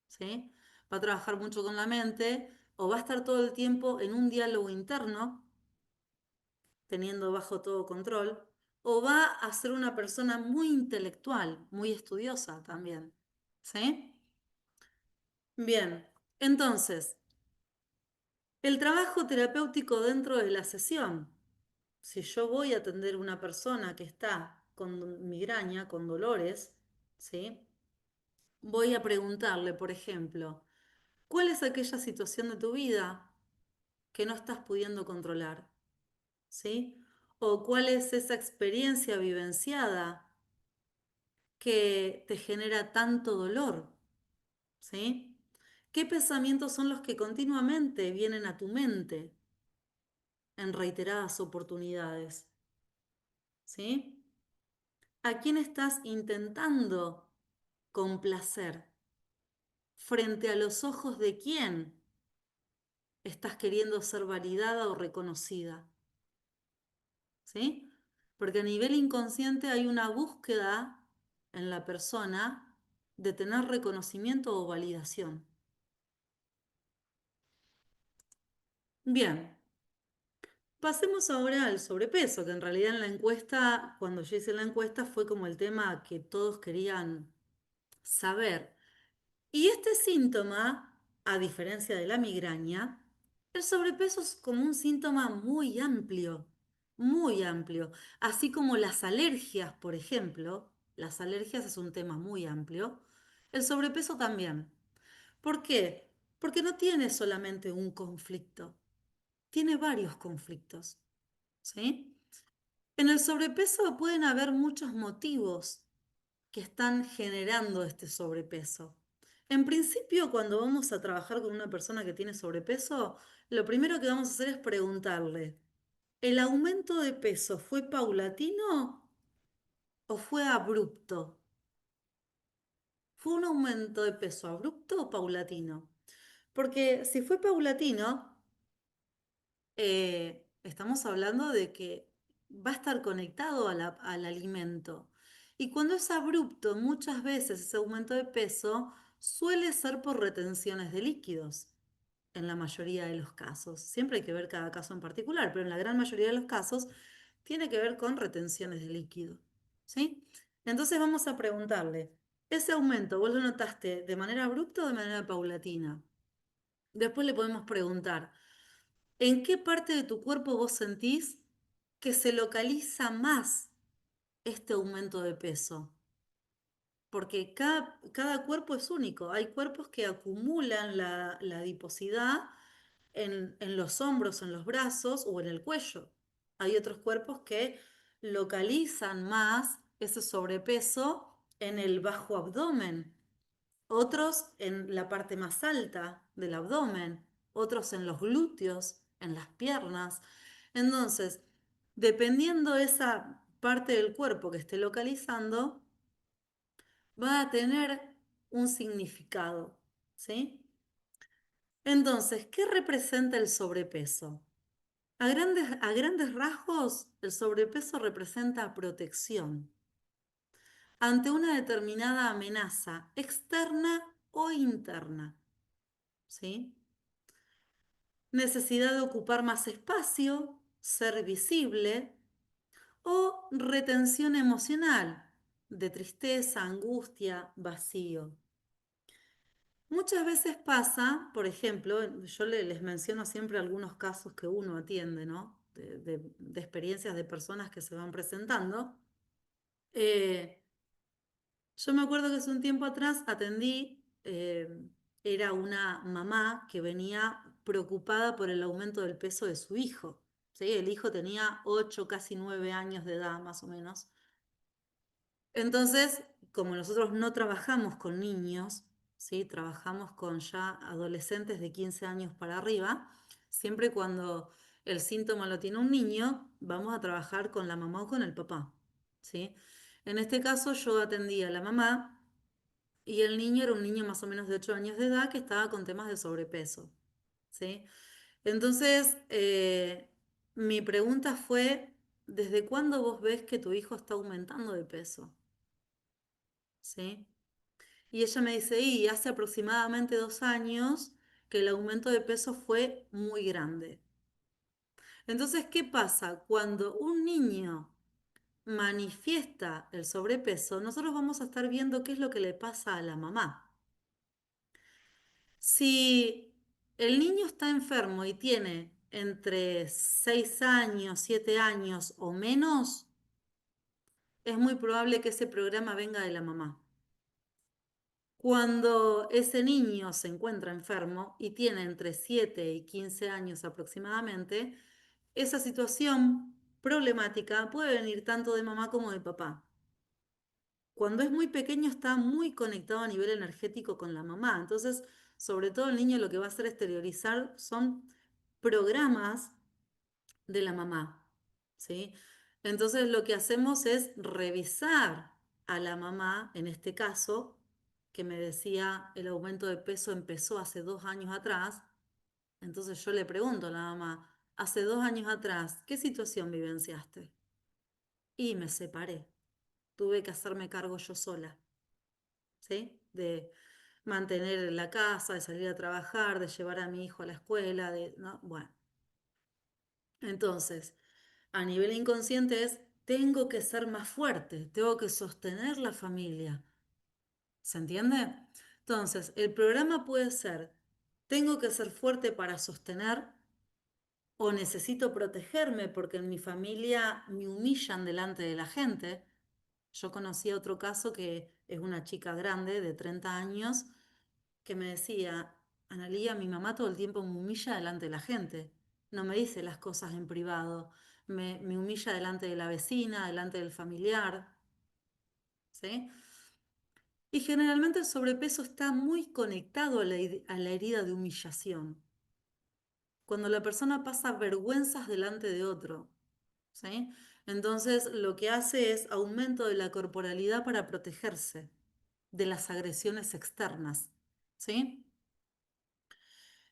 ¿sí? Va a trabajar mucho con la mente o va a estar todo el tiempo en un diálogo interno teniendo bajo todo control, o va a ser una persona muy intelectual, muy estudiosa también. ¿Sí? Bien, entonces, el trabajo terapéutico dentro de la sesión. Si yo voy a atender a una persona que está con migraña, con dolores, ¿sí? Voy a preguntarle, por ejemplo, ¿cuál es aquella situación de tu vida que no estás pudiendo controlar? ¿Sí? ¿O cuál es esa experiencia vivenciada que te genera tanto dolor? ¿Sí? ¿Qué pensamientos son los que continuamente vienen a tu mente en reiteradas oportunidades? ¿Sí? ¿A quién estás intentando complacer? ¿Frente a los ojos de quién estás queriendo ser validada o reconocida? ¿Sí? Porque a nivel inconsciente hay una búsqueda en la persona de tener reconocimiento o validación. Bien, pasemos ahora al sobrepeso, que en realidad en la encuesta, cuando yo hice la encuesta, fue como el tema que todos querían saber. Y este síntoma, a diferencia de la migraña, el sobrepeso es como un síntoma muy amplio, así como las alergias, por ejemplo, las alergias es un tema muy amplio, el sobrepeso también. ¿Por qué? Porque no tiene solamente un conflicto, tiene varios conflictos, ¿sí? En el sobrepeso pueden haber muchos motivos que están generando este sobrepeso. En principio, cuando vamos a trabajar con una persona que tiene sobrepeso, lo primero que vamos a hacer es preguntarle, ¿el aumento de peso fue paulatino o fue abrupto? ¿Fue un aumento de peso abrupto o paulatino? Porque si fue paulatino, estamos hablando de que va a estar conectado al alimento. Y cuando es abrupto, muchas veces ese aumento de peso suele ser por retenciones de líquidos, en la mayoría de los casos. Siempre hay que ver cada caso en particular, pero en la gran mayoría de los casos tiene que ver con retenciones de líquido. ¿Sí? Entonces vamos a preguntarle, ¿ese aumento vos lo notaste de manera abrupta o de manera paulatina? Después le podemos preguntar, ¿en qué parte de tu cuerpo vos sentís que se localiza más este aumento de peso? Porque cada cuerpo es único. Hay cuerpos que acumulan la adiposidad en los hombros, en los brazos o en el cuello. Hay otros cuerpos que localizan más ese sobrepeso en el bajo abdomen, otros en la parte más alta del abdomen, otros en los glúteos, en las piernas. Entonces, dependiendo de esa parte del cuerpo que esté localizando, va a tener un significado, ¿sí? Entonces, ¿qué representa el sobrepeso? A grandes rasgos, el sobrepeso representa protección ante una determinada amenaza externa o interna, ¿sí? Necesidad de ocupar más espacio, ser visible o retención emocional. de tristeza, angustia, vacío. Muchas veces pasa, por ejemplo, yo les menciono siempre algunos casos que uno atiende, ¿no? De experiencias de personas que se van presentando. Eh, yo me acuerdo que hace un tiempo atrás atendí, era una mamá que venía preocupada por el aumento del peso de su hijo. ¿Sí? El hijo tenía 8, casi 9 años de edad, más o menos. Entonces, como nosotros no trabajamos con niños, ¿sí? Trabajamos con ya adolescentes de 15 años para arriba, siempre cuando el síntoma lo tiene un niño, vamos a trabajar con la mamá o con el papá. ¿Sí? En este caso yo atendí a la mamá y el niño era un niño más o menos de 8 años de edad que estaba con temas de sobrepeso. ¿Sí? Entonces, mi pregunta fue, ¿desde cuándo vos ves que tu hijo está aumentando de peso? ¿Sí? Y ella me dice, y hace aproximadamente 2 años que el aumento de peso fue muy grande. Entonces, ¿qué pasa? Cuando un niño manifiesta el sobrepeso, nosotros vamos a estar viendo qué es lo que le pasa a la mamá. Si el niño está enfermo y tiene entre 6 años, 7 años o menos, es muy probable que ese programa venga de la mamá. Cuando ese niño se encuentra enfermo y tiene entre 7 y 15 años aproximadamente, esa situación problemática puede venir tanto de mamá como de papá. Cuando es muy pequeño está muy conectado a nivel energético con la mamá. Entonces, sobre todo el niño lo que va a hacer exteriorizar son programas de la mamá. ¿Sí? Entonces lo que hacemos es revisar a la mamá, en este caso, que me decía el aumento de peso empezó hace 2 años atrás. Entonces yo le pregunto a la mamá, hace 2 años atrás, ¿qué situación vivenciaste? Y me separé. Tuve que hacerme cargo yo sola. ¿Sí? De mantener la casa, de salir a trabajar, de llevar a mi hijo a la escuela, ¿no? Bueno, entonces, a nivel inconsciente es, tengo que ser más fuerte, tengo que sostener la familia. ¿Se entiende? Entonces, el programa puede ser, tengo que ser fuerte para sostener o necesito protegerme porque en mi familia me humillan delante de la gente. Yo conocí otro caso que es una chica grande de 30 años que me decía, Analía, mi mamá todo el tiempo me humilla delante de la gente, no me dice las cosas en privado, me humilla delante de la vecina, delante del familiar, ¿sí? Y generalmente el sobrepeso está muy conectado a la herida de humillación, cuando la persona pasa vergüenzas delante de otro, ¿sí? Entonces lo que hace es aumento de la corporalidad para protegerse de las agresiones externas, ¿sí?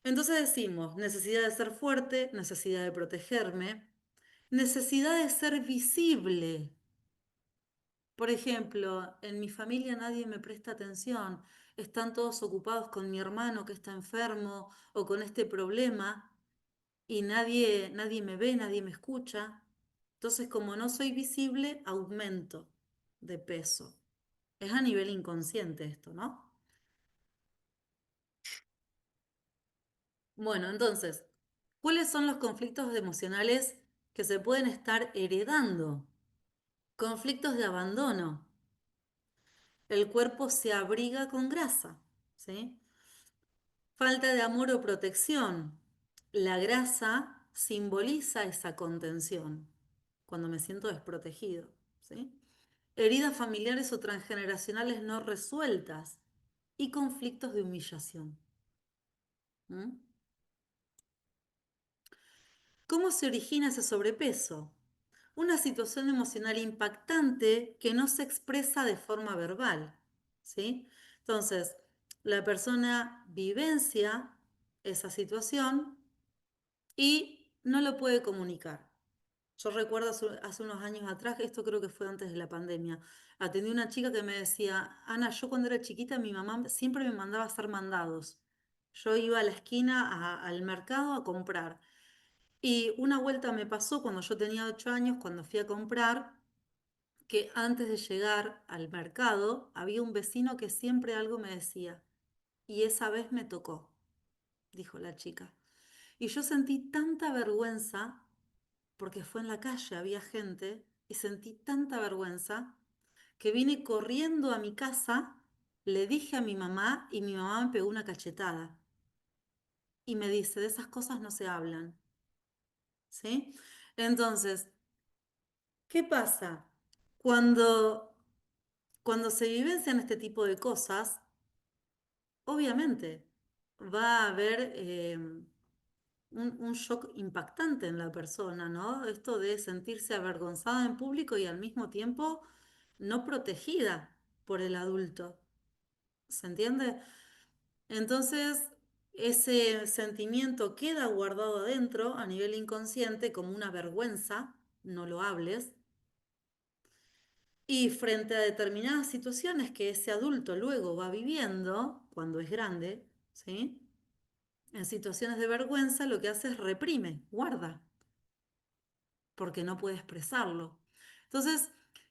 Entonces decimos, necesidad de ser fuerte, necesidad de protegerme, necesidad de ser visible. Por ejemplo, en mi familia nadie me presta atención, están todos ocupados con mi hermano que está enfermo o con este problema y nadie me ve, nadie me escucha. Entonces, como no soy visible, aumento de peso. Es a nivel inconsciente esto, ¿no? Bueno, entonces, ¿cuáles son los conflictos emocionales que se pueden estar heredando? Conflictos de abandono. El cuerpo se abriga con grasa, ¿sí? Falta de amor o protección. La grasa simboliza esa contención, cuando me siento desprotegido, ¿sí? Heridas familiares o transgeneracionales no resueltas y conflictos de humillación. ¿Mm? ¿Cómo se origina ese sobrepeso? Una situación emocional impactante que no se expresa de forma verbal, ¿sí? Entonces, la persona vivencia esa situación y no lo puede comunicar. Yo recuerdo hace unos años atrás, esto creo que fue antes de la pandemia, atendí una chica que me decía, Ana, yo cuando era chiquita mi mamá siempre me mandaba a hacer mandados. Yo iba a la esquina, al mercado a comprar. Y una vuelta me pasó cuando yo tenía 8 años, cuando fui a comprar, que antes de llegar al mercado había un vecino que siempre algo me decía, y esa vez me tocó, dijo la chica. Y yo sentí tanta vergüenza, porque fue en la calle, había gente, y sentí tanta vergüenza que vine corriendo a mi casa, le dije a mi mamá y mi mamá me pegó una cachetada y me dice, de esas cosas no se hablan, ¿sí? Entonces, ¿qué pasa? Cuando, cuando se vivencian este tipo de cosas, obviamente va a haber un shock impactante en la persona, ¿no? Esto de sentirse avergonzada en público y al mismo tiempo no protegida por el adulto. ¿Se entiende? Entonces, ese sentimiento queda guardado adentro a nivel inconsciente como una vergüenza, no lo hables, y frente a determinadas situaciones que ese adulto luego va viviendo cuando es grande, ¿sí? En situaciones de vergüenza lo que hace es reprime, guarda, porque no puede expresarlo. Entonces,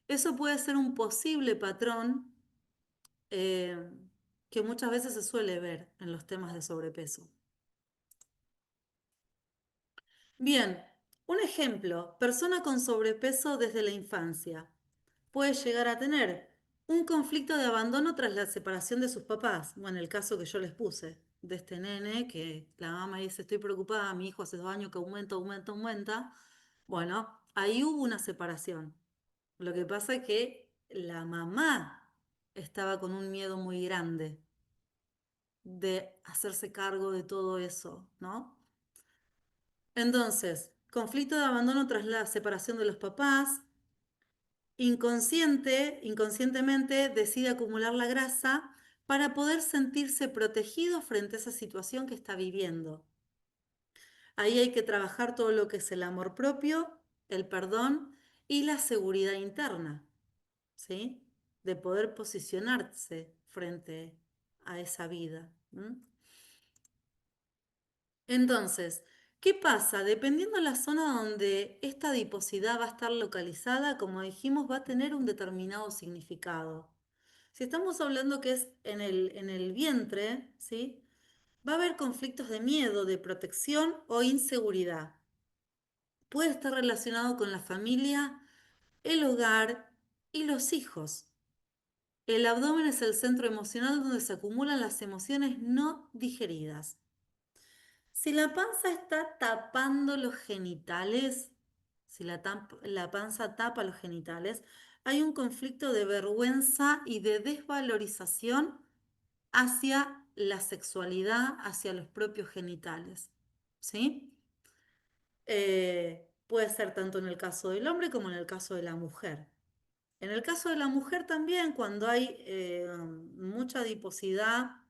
eso puede ser un posible patrón eh, que muchas veces se suele ver en los temas de sobrepeso. Bien, un ejemplo, persona con sobrepeso desde la infancia puede llegar a tener un conflicto de abandono tras la separación de sus papás. Bueno, el caso que yo les puse de este nene que la mamá dice, estoy preocupada, mi hijo hace 2 años que aumenta, aumenta, aumenta. Bueno, ahí hubo una separación. Lo que pasa es que la mamá estaba con un miedo muy grande de hacerse cargo de todo eso, ¿no? Entonces, conflicto de abandono tras la separación de los papás, inconscientemente decide acumular la grasa para poder sentirse protegido frente a esa situación que está viviendo. Ahí hay que trabajar todo lo que es el amor propio, el perdón y la seguridad interna, ¿sí? De poder posicionarse frente a esa vida. ¿M? Entonces, ¿qué pasa? Dependiendo de la zona donde esta adiposidad va a estar localizada, como dijimos, va a tener un determinado significado. Si estamos hablando que es en el vientre, ¿sí? Va a haber conflictos de miedo, de protección o inseguridad. Puede estar relacionado con la familia, el hogar y los hijos. El abdomen es el centro emocional donde se acumulan las emociones no digeridas. Si la panza está tapando los genitales, si la panza tapa los genitales, hay un conflicto de vergüenza y de desvalorización hacia la sexualidad, hacia los propios genitales. ¿Sí? Puede ser tanto en el caso del hombre como en el caso de la mujer. En el caso de la mujer también, cuando hay mucha adiposidad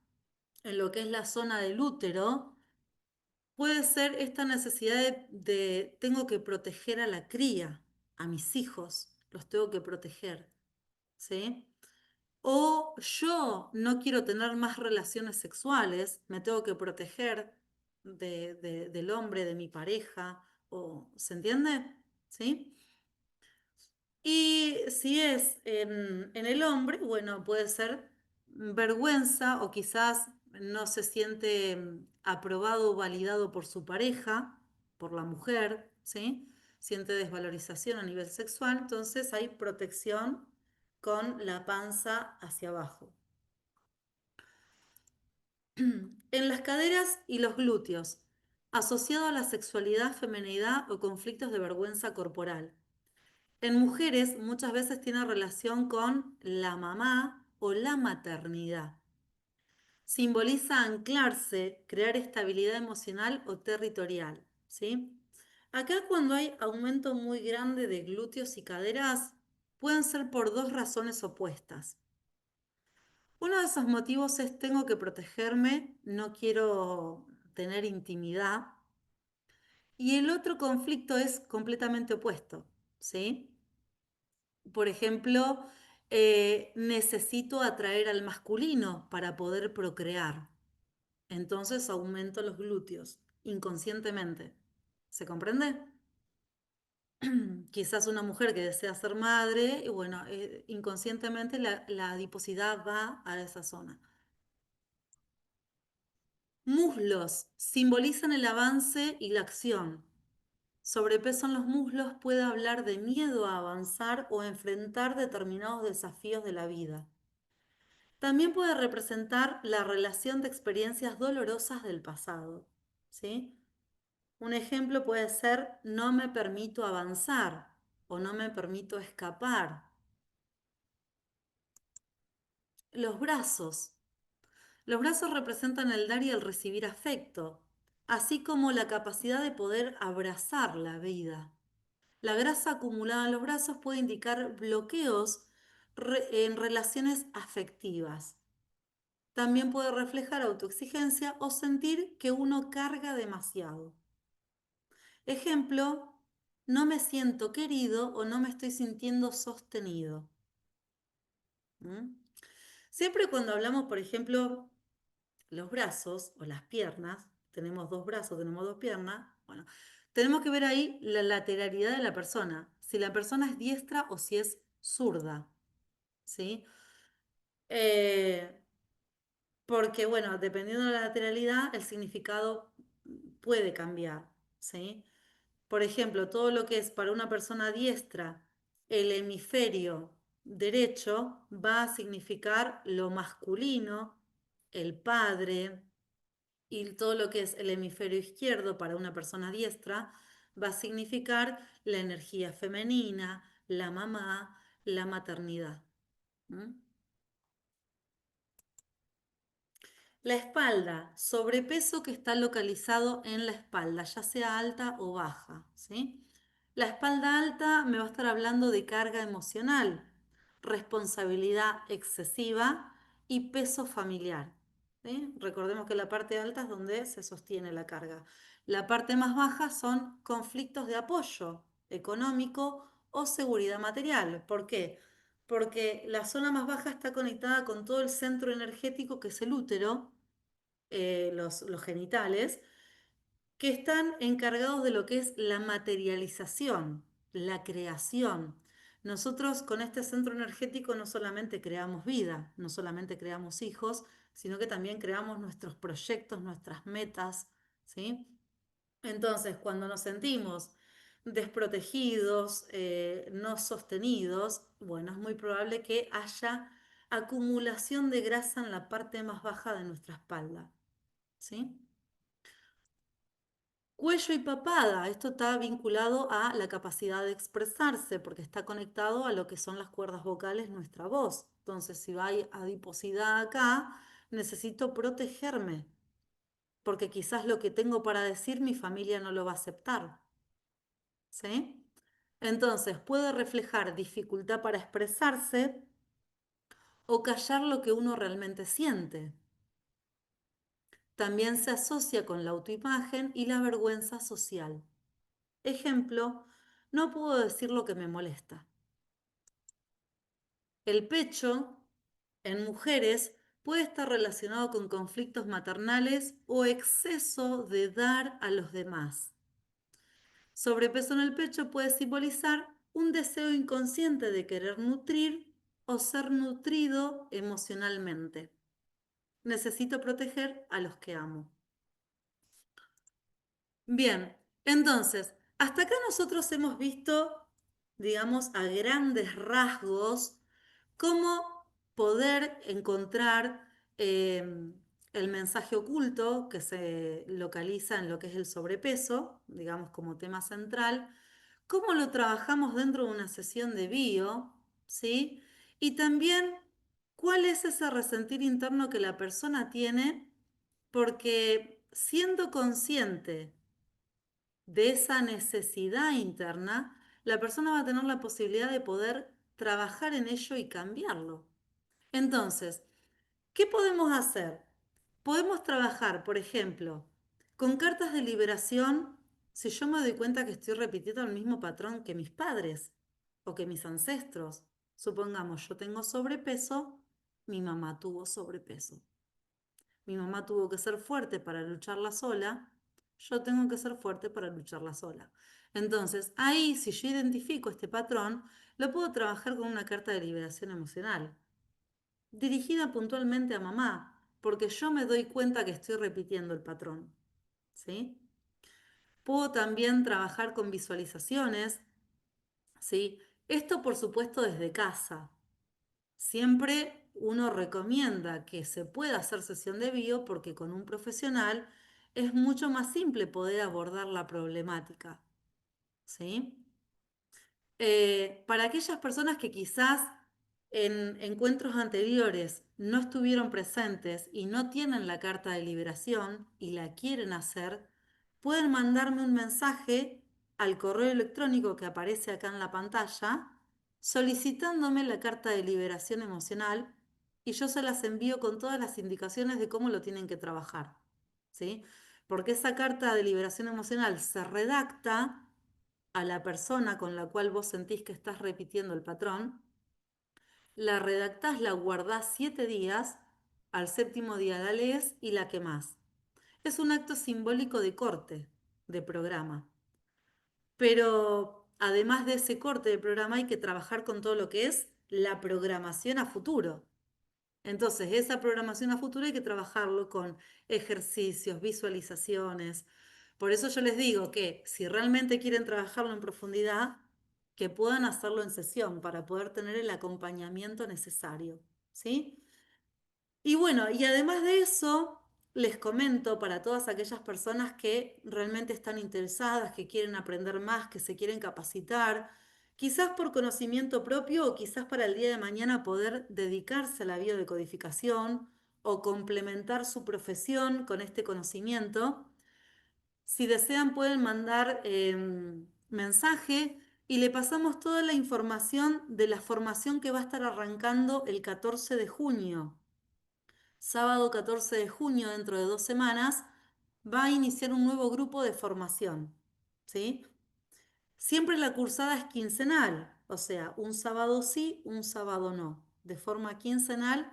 en lo que es la zona del útero, puede ser esta necesidad tengo que proteger a la cría, a mis hijos, los tengo que proteger, ¿sí? O yo no quiero tener más relaciones sexuales, me tengo que proteger del hombre, de mi pareja, ¿se entiende? ¿Sí? Y si es en el hombre, bueno, puede ser vergüenza o quizás no se siente aprobado o validado por su pareja, por la mujer, ¿sí? Siente desvalorización a nivel sexual, entonces hay protección con la panza hacia abajo. En las caderas y los glúteos, asociado a la sexualidad, feminidad o conflictos de vergüenza corporal. En mujeres muchas veces tiene relación con la mamá o la maternidad. Simboliza anclarse, crear estabilidad emocional o territorial, ¿sí? Acá cuando hay aumento muy grande de glúteos y caderas, pueden ser por dos razones opuestas. Uno de esos motivos es tengo que protegerme, no quiero tener intimidad. Y el otro conflicto es completamente opuesto, ¿sí? Por ejemplo, necesito atraer al masculino para poder procrear. Entonces aumento los glúteos inconscientemente. ¿Se comprende? Quizás una mujer que desea ser madre, y bueno, inconscientemente la adiposidad va a esa zona. Muslos simbolizan el avance y la acción. Sobrepeso en los muslos puede hablar de miedo a avanzar o enfrentar determinados desafíos de la vida. También puede representar la relación de experiencias dolorosas del pasado, ¿sí? Un ejemplo puede ser no me permito avanzar o no me permito escapar. Los brazos. Los brazos representan el dar y el recibir afecto, así como la capacidad de poder abrazar la vida. La grasa acumulada en los brazos puede indicar bloqueos en relaciones afectivas. También puede reflejar autoexigencia o sentir que uno carga demasiado. Ejemplo, no me siento querido o no me estoy sintiendo sostenido. ¿Mm? Siempre cuando hablamos, por ejemplo, los brazos o las piernas, tenemos dos brazos, tenemos dos piernas, bueno, tenemos que ver ahí la lateralidad de la persona, si la persona es diestra o si es zurda, ¿sí? Eh, Porque, bueno, dependiendo de la lateralidad, el significado puede cambiar, ¿sí? Por ejemplo, todo lo que es para una persona diestra, el hemisferio derecho va a significar lo masculino, el padre, y todo lo que es el hemisferio izquierdo para una persona diestra va a significar la energía femenina, la mamá, la maternidad. ¿Mm? La espalda, sobrepeso que está localizado en la espalda, ya sea alta o baja, ¿sí? La espalda alta me va a estar hablando de carga emocional, responsabilidad excesiva y peso familiar, ¿sí? Recordemos que la parte alta es donde se sostiene la carga. La parte más baja son conflictos de apoyo económico o seguridad material. ¿Por qué? Porque la zona más baja está conectada con todo el centro energético que es el útero, los genitales, que están encargados de lo que es la materialización, la creación. Nosotros con este centro energético no solamente creamos vida, no solamente creamos hijos, sino que también creamos nuestros proyectos, nuestras metas, ¿sí? Entonces, cuando nos sentimos desprotegidos, no sostenidos, bueno, es muy probable que haya acumulación de grasa en la parte más baja de nuestra espalda, ¿sí? Cuello y papada, esto está vinculado a la capacidad de expresarse, porque está conectado a lo que son las cuerdas vocales, nuestra voz. Entonces, si hay adiposidad acá, necesito protegerme, porque quizás lo que tengo para decir mi familia no lo va a aceptar. ¿Sí? Entonces, puede reflejar dificultad para expresarse o callar lo que uno realmente siente. También se asocia con la autoimagen y la vergüenza social. Ejemplo, no puedo decir lo que me molesta. El pecho, en mujeres, puede estar relacionado con conflictos maternales o exceso de dar a los demás. Sobrepeso en el pecho puede simbolizar un deseo inconsciente de querer nutrir o ser nutrido emocionalmente. Necesito proteger a los que amo. Bien, entonces, hasta acá nosotros hemos visto, digamos, a grandes rasgos, cómo poder encontrar el mensaje oculto que se localiza en lo que es el sobrepeso, digamos, como tema central, cómo lo trabajamos dentro de una sesión de bio, ¿sí? Y también cuál es ese resentir interno que la persona tiene, porque siendo consciente de esa necesidad interna, la persona va a tener la posibilidad de poder trabajar en ello y cambiarlo. Entonces, ¿qué podemos hacer? Podemos trabajar, por ejemplo, con cartas de liberación si yo me doy cuenta que estoy repitiendo el mismo patrón que mis padres o que mis ancestros. Supongamos, yo tengo sobrepeso, mi mamá tuvo sobrepeso. Mi mamá tuvo que ser fuerte para lucharla sola Yo tengo que ser fuerte para lucharla sola. Entonces, ahí, si yo identifico este patrón, lo puedo trabajar con una carta de liberación emocional, dirigida puntualmente a mamá, porque yo me doy cuenta que estoy repitiendo el patrón. ¿Sí? Puedo también trabajar con visualizaciones, ¿sí? Esto, por supuesto, desde casa. Siempre uno recomienda que se pueda hacer sesión de bio porque con un profesional es mucho más simple poder abordar la problemática, ¿sí? Para aquellas personas que quizás en encuentros anteriores no estuvieron presentes y no tienen la carta de liberación y la quieren hacer, pueden mandarme un mensaje al correo electrónico que aparece acá en la pantalla solicitándome la carta de liberación emocional y yo se las envío con todas las indicaciones de cómo lo tienen que trabajar, ¿sí? Porque esa carta de liberación emocional se redacta a la persona con la cual vos sentís que estás repitiendo el patrón, la redactás, la guardás 7 días, al séptimo día la lees y la quemás. Es un acto simbólico de corte de programa. Pero además de ese corte de programa hay que trabajar con todo lo que es la programación a futuro. Entonces, esa programación a futuro hay que trabajarlo con ejercicios, visualizaciones. Por eso yo les digo que si realmente quieren trabajarlo en profundidad, que puedan hacerlo en sesión para poder tener el acompañamiento necesario, ¿sí? Y bueno, y además de eso, les comento para todas aquellas personas que realmente están interesadas, que quieren aprender más, que se quieren capacitar, quizás por conocimiento propio o quizás para el día de mañana poder dedicarse a la biodecodificación o complementar su profesión con este conocimiento. Si desean pueden mandar mensaje y le pasamos toda la información de la formación que va a estar arrancando el 14 de junio. Sábado 14 de junio, dentro de 2 semanas, va a iniciar un nuevo grupo de formación, ¿sí? Siempre la cursada es quincenal, o sea, un sábado sí, un sábado no, de forma quincenal,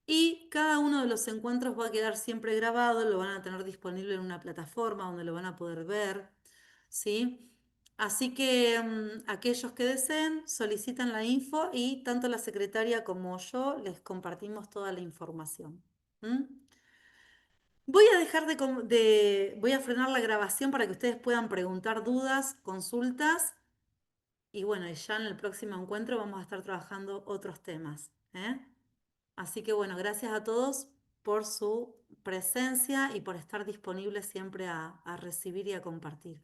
y cada uno de los encuentros va a quedar siempre grabado, lo van a tener disponible en una plataforma donde lo van a poder ver, ¿sí? Así que aquellos que deseen solicitan la info y tanto la secretaria como yo les compartimos toda la información. ¿Mm? Voy a dejar voy a frenar la grabación para que ustedes puedan preguntar dudas, consultas y bueno, y ya en el próximo encuentro vamos a estar trabajando otros temas, ¿eh? Así que bueno, gracias a todos por su presencia y por estar disponibles siempre a recibir y a compartir.